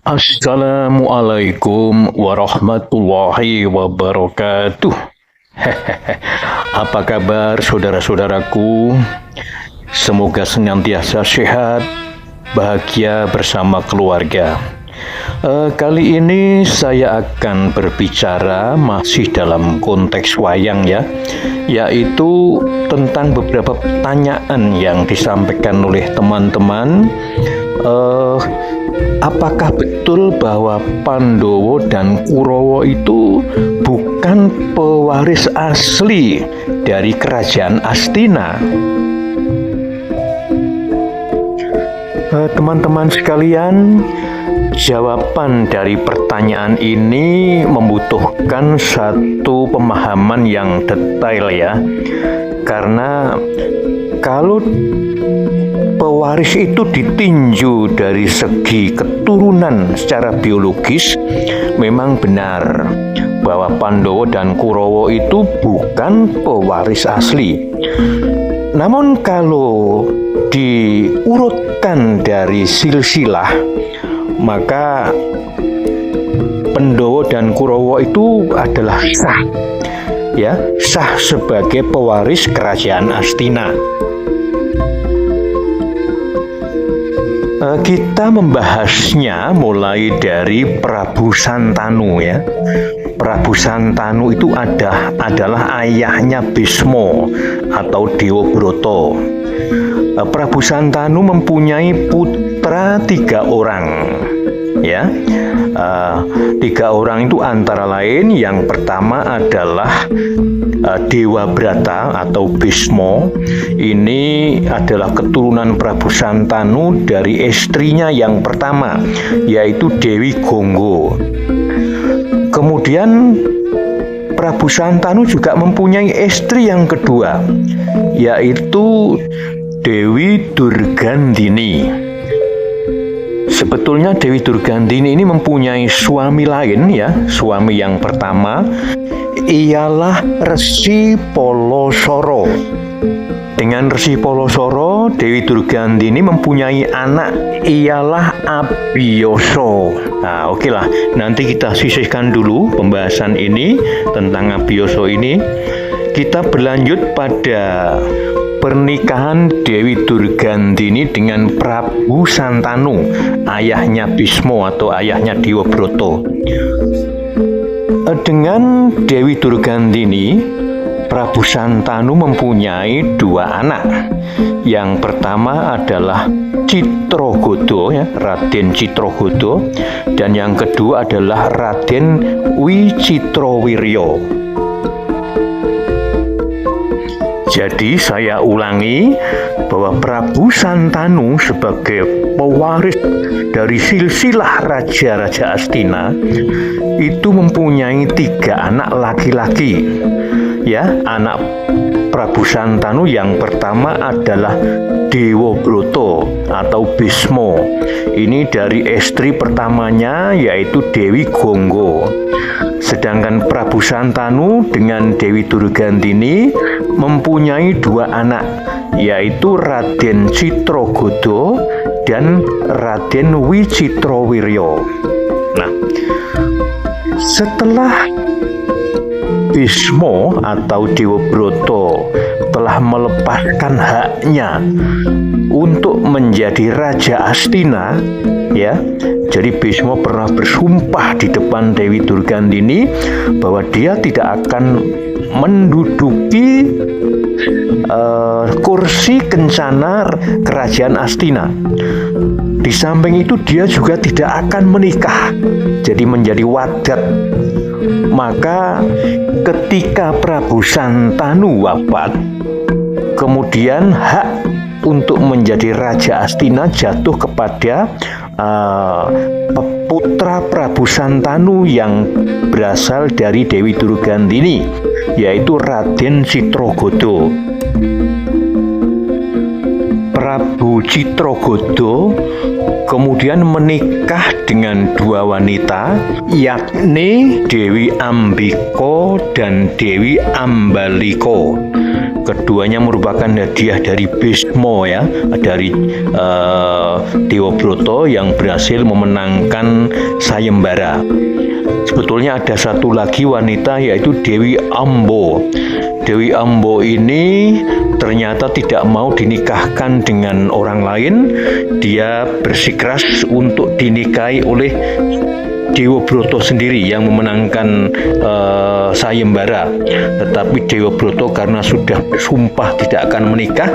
Assalamualaikum warahmatullahi wabarakatuh. Apa kabar saudara-saudaraku? Semoga senantiasa sehat, bahagia bersama keluarga. Kali ini saya akan berbicara masih dalam konteks wayang ya, yaitu tentang beberapa pertanyaan yang disampaikan oleh teman-teman. Apakah betul bahwa Pandowo dan Kurawa itu bukan pewaris asli dari kerajaan Astina? Teman-teman sekalian, jawaban dari pertanyaan ini membutuhkan satu pemahaman yang detail ya. Karena kalau pewaris itu ditinjau dari segi keturunan secara biologis, memang benar bahwa Pandowo dan Kurawa itu bukan pewaris asli. Namun kalau diurutkan dari silsilah, maka Pandowo dan Kurawa itu adalah sah, ya, sah sebagai pewaris kerajaan Astina. Kita membahasnya mulai dari Prabu Santanu ya. Prabu Santanu itu adalah ayahnya Bisma atau Dewabrata. Prabu Santanu mempunyai putra 3 orang ya. 3 orang itu antara lain yang pertama adalah Dewabrata atau Bisma. Ini adalah keturunan Prabu Santanu dari istrinya yang pertama, yaitu Dewi Gangga. Kemudian Prabu Santanu juga mempunyai istri yang kedua, yaitu Dewi Durgandini. Sebetulnya Dewi Durgandini ini mempunyai suami lain ya. Suami yang pertama ialah Resi Palasara. Dengan Resi Palasara, Dewi Durgandini mempunyai anak ialah Abiyasa. Nah, oke lah, nanti kita sisihkan dulu pembahasan ini tentang Abiyasa ini. Kita berlanjut pada pernikahan Dewi Durgandini dengan Prabu Santanu, ayahnya Bisma atau ayahnya Dewabrata. Dengan Dewi Durgandini, Prabu Santanu mempunyai 2 anak. Yang pertama adalah Citragoda ya, Raden Citragoda, dan yang kedua adalah Raden Wicitrawirya. Jadi saya ulangi bahwa Prabu Santanu sebagai pewaris dari silsilah raja-raja Astina itu mempunyai 3 anak laki-laki. Ya, anak Prabu Santanu yang pertama adalah Dewabrata atau Bisma. Ini dari istri pertamanya yaitu Dewi Gangga. Sedangkan Prabu Santanu dengan Dewi Durgandini mempunyai 2 anak, yaitu Raden Citragoda dan Raden Wicitrawirya. Nah, setelah Bisma atau Dewabrata telah melepaskan haknya untuk menjadi Raja Astina, ya. Jadi Bisma pernah bersumpah di depan Dewi Durgandini bahwa dia tidak akan menduduki kursi kencana kerajaan Astina. Di samping itu dia juga tidak akan menikah, jadi menjadi wadat. Maka ketika Prabu Santanu wafat, kemudian hak untuk menjadi Raja Astina jatuh kepada putra Prabu Santanu yang berasal dari Dewi Durgandini, yaitu Raden Citragoda. Prabu Citragoda kemudian menikah dengan 2 wanita, yakni Dewi Ambika dan Dewi Ambalika. Keduanya merupakan hadiah dari Bisma ya, dari Dewa Broto yang berhasil memenangkan sayembara. Sebetulnya ada satu lagi wanita, yaitu Dewi Ambo. Dewi Ambo ini ternyata tidak mau dinikahkan dengan orang lain. Dia bersikeras untuk dinikahi oleh Dewa Broto sendiri yang memenangkan sayembara. Tetapi Dewa Broto karena sudah bersumpah tidak akan menikah,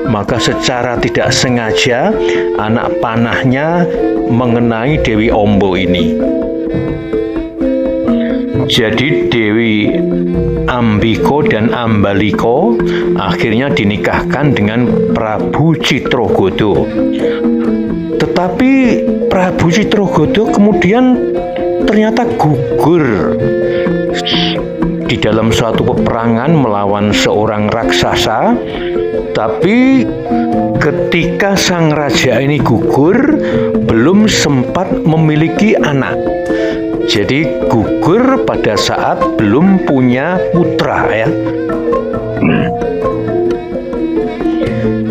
maka secara tidak sengaja anak panahnya mengenai Dewi Ambo ini. Jadi Dewi Ambiko dan Ambaliko akhirnya dinikahkan dengan Prabu Citragodo. Tetapi Prabu Citragodo kemudian ternyata gugur di dalam suatu peperangan melawan seorang raksasa. Tapi ketika sang raja ini gugur, belum sempat memiliki anak. Jadi gugur pada saat belum punya putra ya.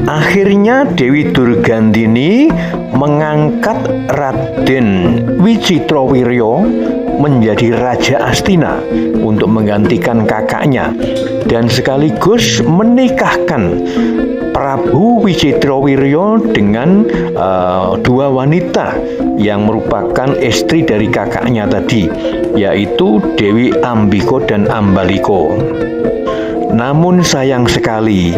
Akhirnya Dewi Durgandini mengangkat Raden Wicitrawirya menjadi Raja Astina untuk menggantikan kakaknya dan sekaligus menikahkan Prabu Wicitrawirya dengan dua wanita yang merupakan istri dari kakaknya tadi, yaitu Dewi Ambiko dan Ambaliko. Namun sayang sekali,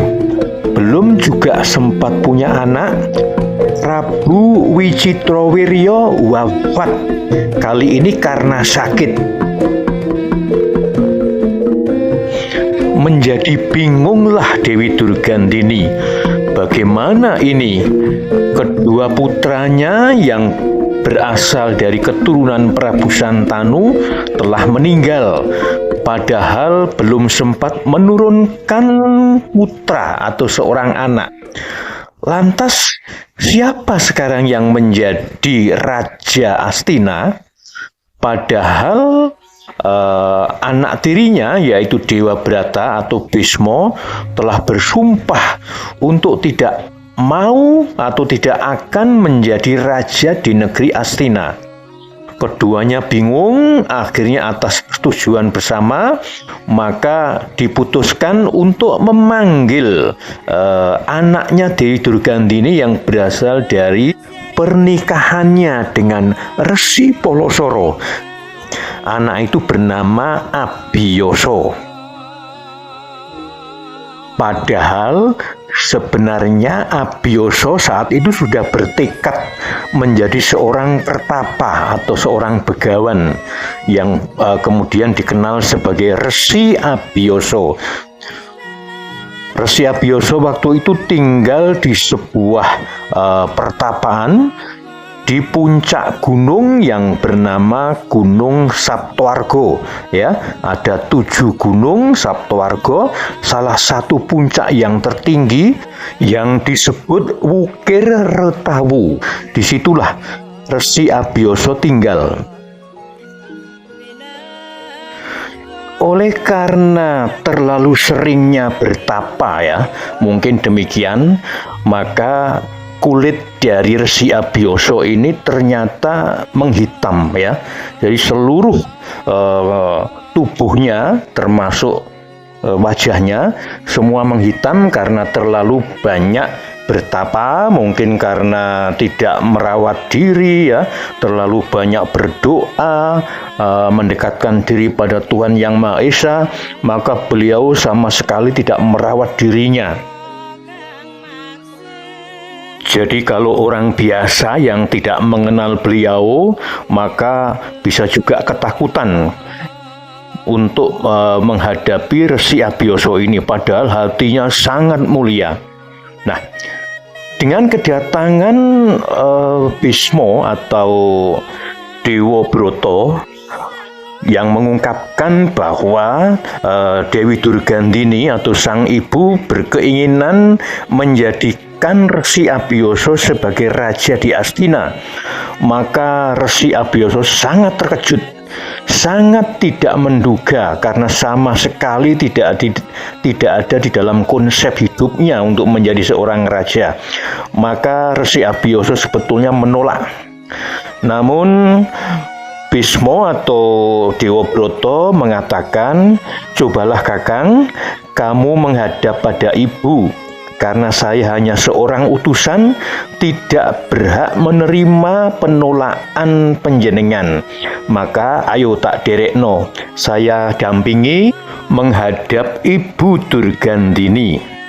belum juga sempat punya anak, Prabu Wicitrawirya wafat. Kali ini karena sakit. Menjadi bingunglah Dewi Durgandini. Bagaimana ini? Kedua putranya yang berasal dari keturunan Prabu Santanu telah meninggal, padahal belum sempat menurunkan putra atau seorang anak. Lantas siapa sekarang yang menjadi Raja Astina? Padahal anak tirinya, yaitu Dewa Brata atau Bisma, telah bersumpah untuk tidak mau atau tidak akan menjadi raja di negeri Astina. Keduanya bingung, akhirnya atas persetujuan bersama, maka diputuskan untuk memanggil anaknya Dewi Durgandini yang berasal dari pernikahannya dengan Resi Polosoro. Anak itu bernama Abiyasa. Padahal sebenarnya Abiyasa saat itu sudah bertekad menjadi seorang pertapa atau seorang begawan yang kemudian dikenal sebagai Resi Abiyasa. Resi Abiyasa waktu itu tinggal di sebuah pertapaan di puncak gunung yang bernama Gunung Saptawarga ya. Ada 7 gunung Saptawarga, salah satu puncak yang tertinggi yang disebut Wukir Retawu. Disitulah Resi Abiyasa tinggal. Oleh karena terlalu seringnya bertapa ya, mungkin demikian, maka kulit dari Resi Abiyasa ini ternyata menghitam ya. Jadi seluruh tubuhnya termasuk wajahnya semua menghitam karena terlalu banyak bertapa, mungkin karena tidak merawat diri ya, terlalu banyak berdoa, mendekatkan diri pada Tuhan Yang Maha Esa, maka beliau sama sekali tidak merawat dirinya. Jadi kalau orang biasa yang tidak mengenal beliau, maka bisa juga ketakutan untuk menghadapi Resi Abiyasa ini, padahal hatinya sangat mulia. Nah, dengan kedatangan Bisma atau Dewa Broto yang mengungkapkan bahwa Dewi Durgandini atau sang ibu berkeinginan menjadikan Resi Abiyasa sebagai raja di Astina, maka Resi Abiyasa sangat terkejut Sangat tidak menduga karena sama sekali tidak ada di dalam konsep hidupnya untuk menjadi seorang raja. Maka Resi Abiyasa sebetulnya menolak. Namun Bisma atau Dewabrata mengatakan, "Cobalah Kakang, kamu menghadap pada ibu. Karena saya hanya seorang utusan, tidak berhak menerima penolakan panjenengan. Maka ayo tak derekno, saya dampingi menghadap Ibu Durgandini."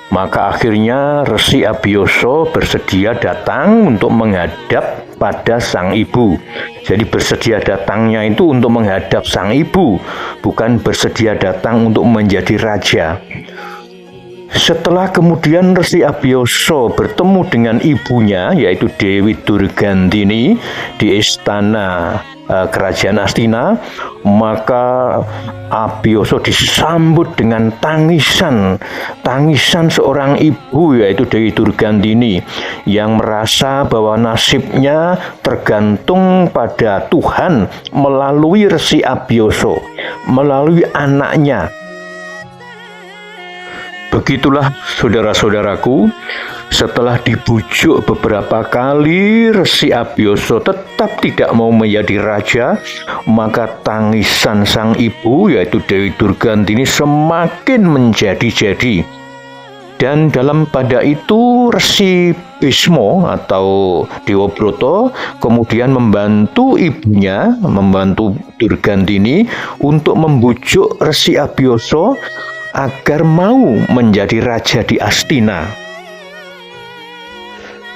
Maka akhirnya Resi Abiyasa bersedia datang untuk menghadap pada sang ibu. Jadi bersedia datangnya itu untuk menghadap sang ibu, bukan bersedia datang untuk menjadi raja. Setelah kemudian Resi Abiyasa bertemu dengan ibunya, yaitu Dewi Durgandini di istana kerajaan Astina, maka Abiyasa disambut dengan tangisan seorang ibu, yaitu Dewi Durgandini, yang merasa bahwa nasibnya tergantung pada Tuhan melalui Resi Abiyasa, melalui anaknya. Begitulah saudara-saudaraku, setelah dibujuk beberapa kali Resi Abiyasa tetap tidak mau menjadi raja, maka tangisan sang ibu, yaitu Dewi Durgandini, semakin menjadi-jadi. Dan dalam pada itu Resi Bisma atau Dewabrata kemudian membantu ibunya, membantu Durgandini untuk membujuk Resi Abiyasa agar mau menjadi raja di Astina.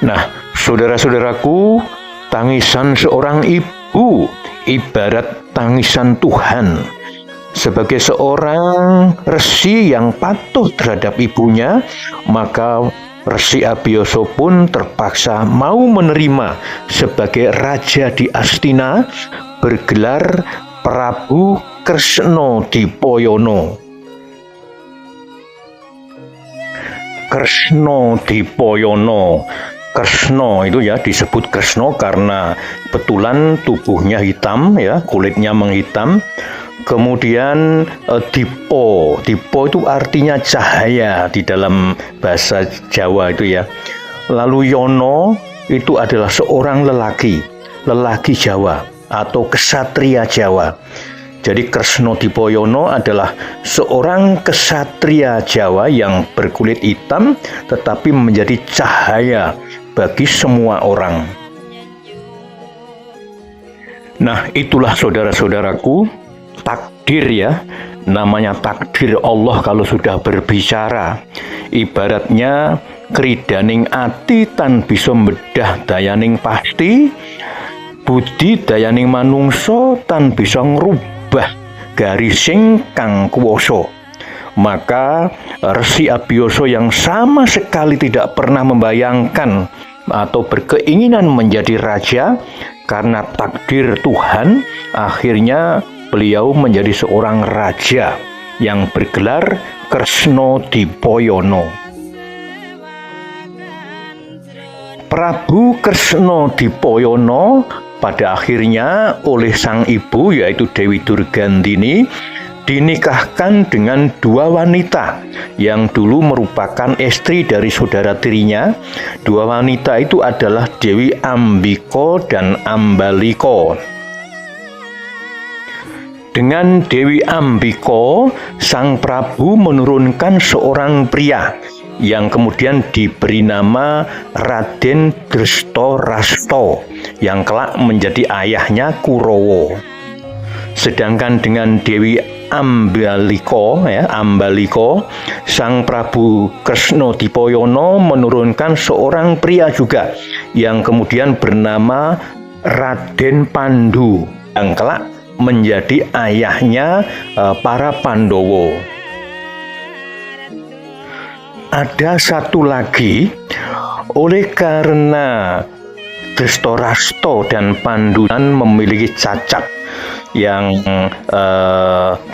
Nah, saudara-saudaraku, tangisan seorang ibu ibarat tangisan Tuhan. Sebagai seorang resi yang patuh terhadap ibunya, maka Resi Abiyasa pun terpaksa mau menerima sebagai raja di Astina bergelar Prabu Kresna Dipoyono. Kresna Dipoyono. Kresna itu ya disebut Kresna karena kebetulan tubuhnya hitam, ya, kulitnya menghitam. Kemudian Dipo itu artinya cahaya di dalam bahasa Jawa itu ya. Lalu Yono itu adalah seorang lelaki Jawa atau kesatria Jawa. Jadi Kresna Dipoyono adalah seorang kesatria Jawa yang berkulit hitam tetapi menjadi cahaya bagi semua orang. Nah, itulah saudara-saudaraku, takdir ya. Namanya takdir Allah kalau sudah berbicara. Ibaratnya kridaning ati tan bisa mbedah dayaning pasti, budi dayaning manungsa tan bisa ngrubah garising kang kuwasa. Maka Resi Abiyasa yang sama sekali tidak pernah membayangkan atau berkeinginan menjadi raja, karena takdir Tuhan, akhirnya beliau menjadi seorang raja yang bergelar Kresna Dipoyono. Prabu Kresna Dipoyono pada akhirnya oleh sang ibu, yaitu Dewi Durgandini, dinikahkan dengan dua wanita yang dulu merupakan istri dari saudara tirinya. Dua wanita itu adalah Dewi Ambika dan Ambalika. Dengan Dewi Ambika, sang Prabu menurunkan seorang pria yang kemudian diberi nama Raden Drestarasta yang kelak menjadi ayahnya Kurawa. Sedangkan dengan Dewi Ambalika, sang Prabu Kresna Dipoyono menurunkan seorang pria juga yang kemudian bernama Raden Pandu yang kelak menjadi ayahnya para Pandawa. Ada satu lagi, oleh karena Drestarasta dan Pandu memiliki cacat yang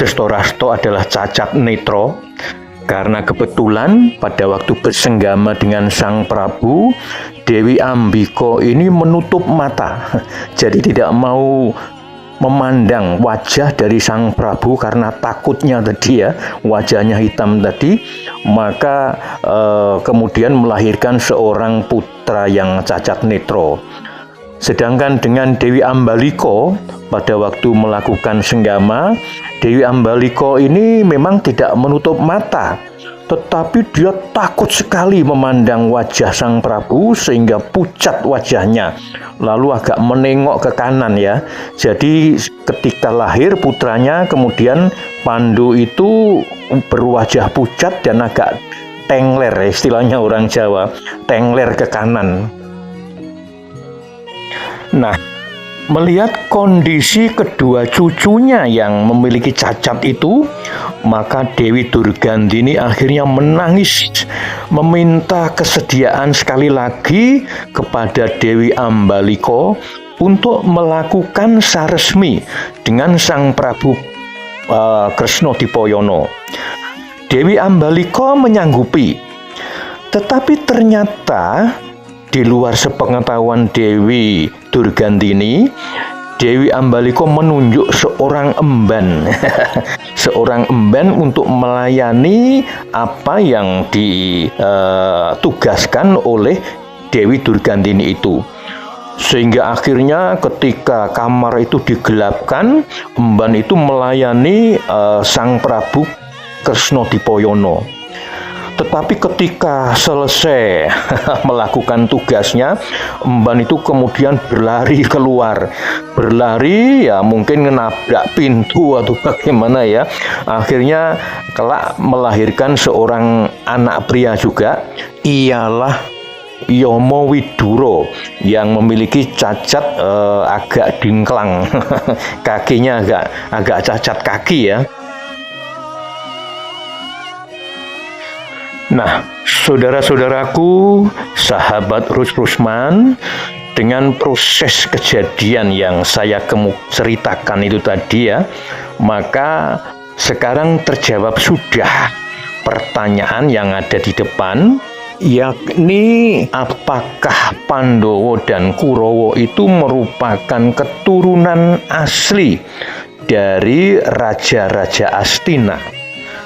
Drestarasta adalah cacat netra, karena kebetulan pada waktu bersenggama dengan sang Prabu, Dewi Ambika ini menutup mata, jadi tidak mau memandang wajah dari Sang Prabu karena takutnya tadi ya, wajahnya hitam tadi, maka kemudian melahirkan seorang putra yang cacat netra. Sedangkan dengan Dewi Ambaliko pada waktu melakukan senggama, Dewi Ambaliko ini memang tidak menutup mata, tetapi dia takut sekali memandang wajah Sang Prabu sehingga pucat wajahnya, lalu agak menengok ke kanan ya. Jadi ketika lahir putranya, kemudian Pandu itu berwajah pucat dan agak tengler, istilahnya orang Jawa, tengler ke kanan. Nah, melihat kondisi kedua cucunya yang memiliki cacat itu, maka Dewi Durgandini akhirnya menangis, meminta kesediaan sekali lagi kepada Dewi Ambaliko untuk melakukan saresmi dengan Sang Prabu Kresna Dipoyono. Dewi Ambaliko menyanggupi, tetapi ternyata di luar sepengetahuan Dewi Durgandini, Dewi Ambaliko menunjuk seorang emban seorang emban untuk melayani apa yang ditugaskan oleh Dewi Durgandini itu. Sehingga akhirnya ketika kamar itu digelapkan, emban itu melayani Sang Prabu Kresna Dipoyono. Tetapi ketika selesai melakukan tugasnya, emban itu kemudian berlari keluar. Berlari ya mungkin menabrak pintu atau bagaimana ya. Akhirnya kelak melahirkan seorang anak pria juga. Ialah Yomo Widuro yang memiliki cacat agak dingklang. Kakinya agak cacat kaki ya. Nah, saudara-saudaraku, sahabat Rusman, dengan proses kejadian yang saya ceritakan itu tadi ya, maka sekarang terjawab sudah pertanyaan yang ada di depan, yakni apakah Pandowo dan Kurowo itu merupakan keturunan asli dari Raja-Raja Astina?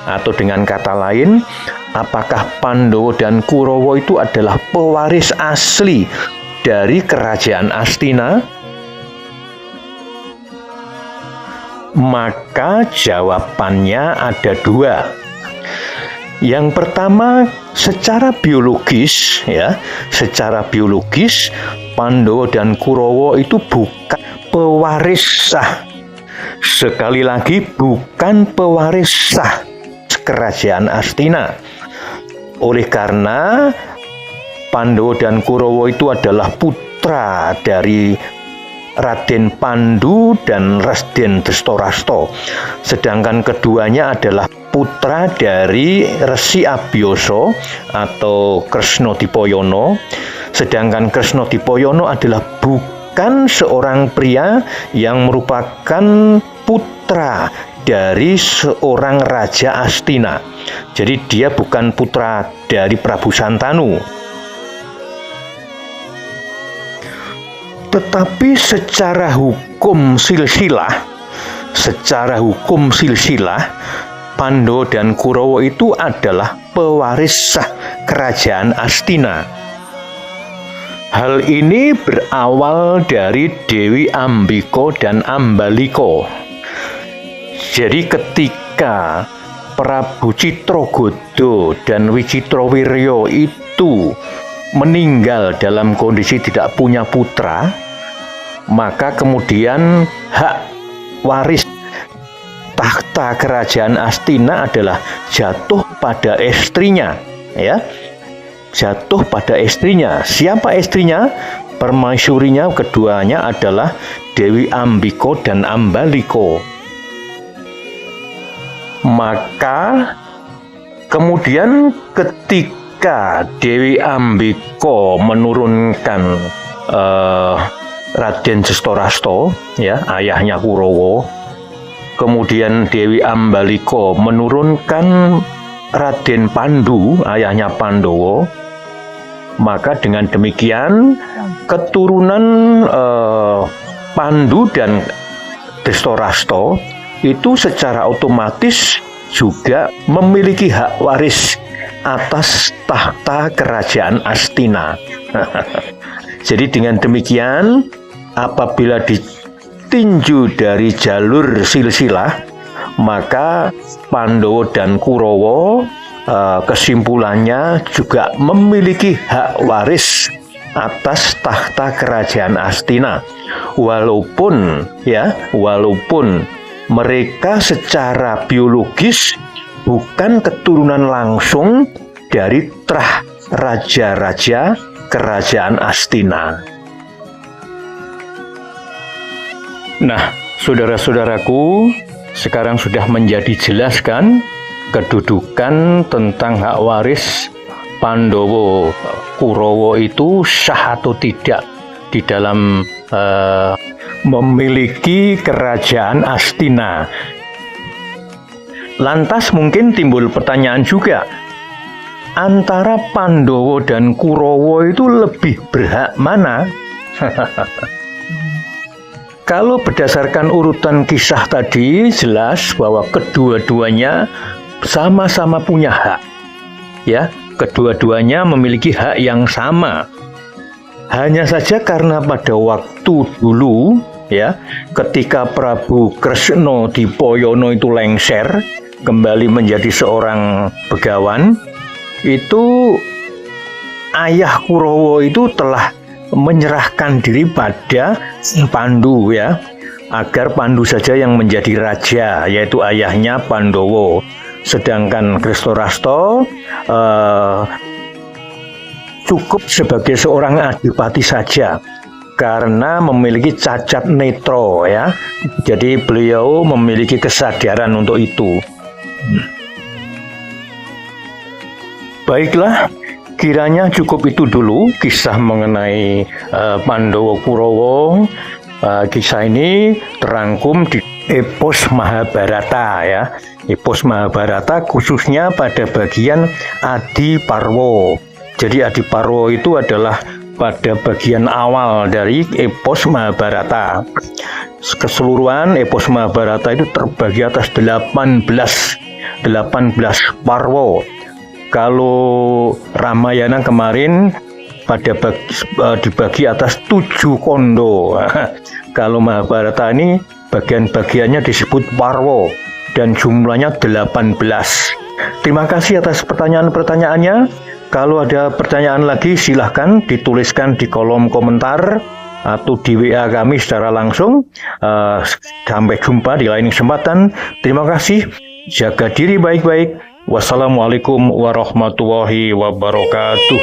Atau dengan kata lain, apakah Pandowo dan Kurowo itu adalah pewaris asli dari kerajaan Astina? Maka jawabannya ada dua. Yang pertama, secara biologis ya, secara biologis Pandowo dan Kurowo itu bukan pewaris sah. Sekali lagi, bukan pewaris sah kerajaan Astina. Oleh karena Pandowo dan Kurowo itu adalah putra dari Raden Pandu dan Raden Drestarasta. Sedangkan keduanya adalah putra dari Resi Abiyasa atau Kresna Dipoyono. Sedangkan Kresna Dipoyono adalah bukan seorang pria yang merupakan putra dari seorang Raja Astina. Jadi dia bukan putra dari Prabu Santanu. Tetapi secara hukum silsilah, Pandowo dan Kurowo itu adalah pewaris sah kerajaan Astina. Hal ini berawal dari Dewi Ambiko dan Ambaliko. Jadi ketika Prabu Citragoda dan Wicitrawirya itu meninggal dalam kondisi tidak punya putra, maka kemudian hak waris tahta kerajaan Astina adalah jatuh pada istrinya ya. Jatuh pada istrinya. Siapa istrinya? Permaisurinya keduanya adalah Dewi Ambiko dan Ambaliko. Maka kemudian ketika Dewi Ambiko menurunkan Raden Drestarasta ya, ayahnya Kurowo, kemudian Dewi Ambaliko menurunkan Raden Pandu, ayahnya Pandowo, maka dengan demikian keturunan Pandu dan Drestarasta itu secara otomatis juga memiliki hak waris atas tahta kerajaan Astina. Jadi dengan demikian, apabila ditinju dari jalur silsilah, maka Pandawa dan Kurawa kesimpulannya juga memiliki hak waris atas tahta kerajaan Astina, walaupun mereka secara biologis bukan keturunan langsung dari terah raja-raja kerajaan Astina. Nah, saudara-saudaraku, sekarang sudah menjadi jelas kan kedudukan tentang hak waris Pandawa Kurawa itu sah atau tidak di dalam memiliki kerajaan Astina. Lantas mungkin timbul pertanyaan juga, antara Pandawa dan Kurawa itu lebih berhak mana? Kalau berdasarkan urutan kisah tadi, jelas bahwa kedua-duanya sama-sama punya hak. Ya, kedua-duanya memiliki hak yang sama. Hanya saja karena pada waktu dulu, ya, ketika Prabu Kresna Dipoyono itu lengser kembali menjadi seorang begawan, itu ayah Kurawa itu telah menyerahkan diri pada Pandu, ya, agar Pandu saja yang menjadi raja, yaitu ayahnya Pandawa. Sedangkan Drestarasta cukup sebagai seorang adipati saja karena memiliki cacat netra, ya. Jadi beliau memiliki kesadaran untuk itu. Baiklah, kiranya cukup itu dulu kisah mengenai Pandawa Kurawa. Kisah ini terangkum di epos Mahabharata, ya. Epos Mahabharata khususnya pada bagian Adiparwa. Jadi Adiparwa itu adalah pada bagian awal dari epos Mahabharata. Keseluruhan epos Mahabharata itu terbagi atas 18 parwa. Kalau Ramayana kemarin dibagi atas 7 kondo. Kalau Mahabharata ini bagian-bagiannya disebut parwa dan jumlahnya 18. Terima kasih atas pertanyaan-pertanyaannya. Kalau ada pertanyaan lagi silahkan dituliskan di kolom komentar atau di WA kami secara langsung. Sampai jumpa di lain kesempatan. Terima kasih. Jaga diri baik-baik. Wassalamualaikum warahmatullahi wabarakatuh.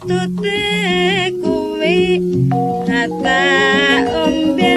Tute kuwi kata ombe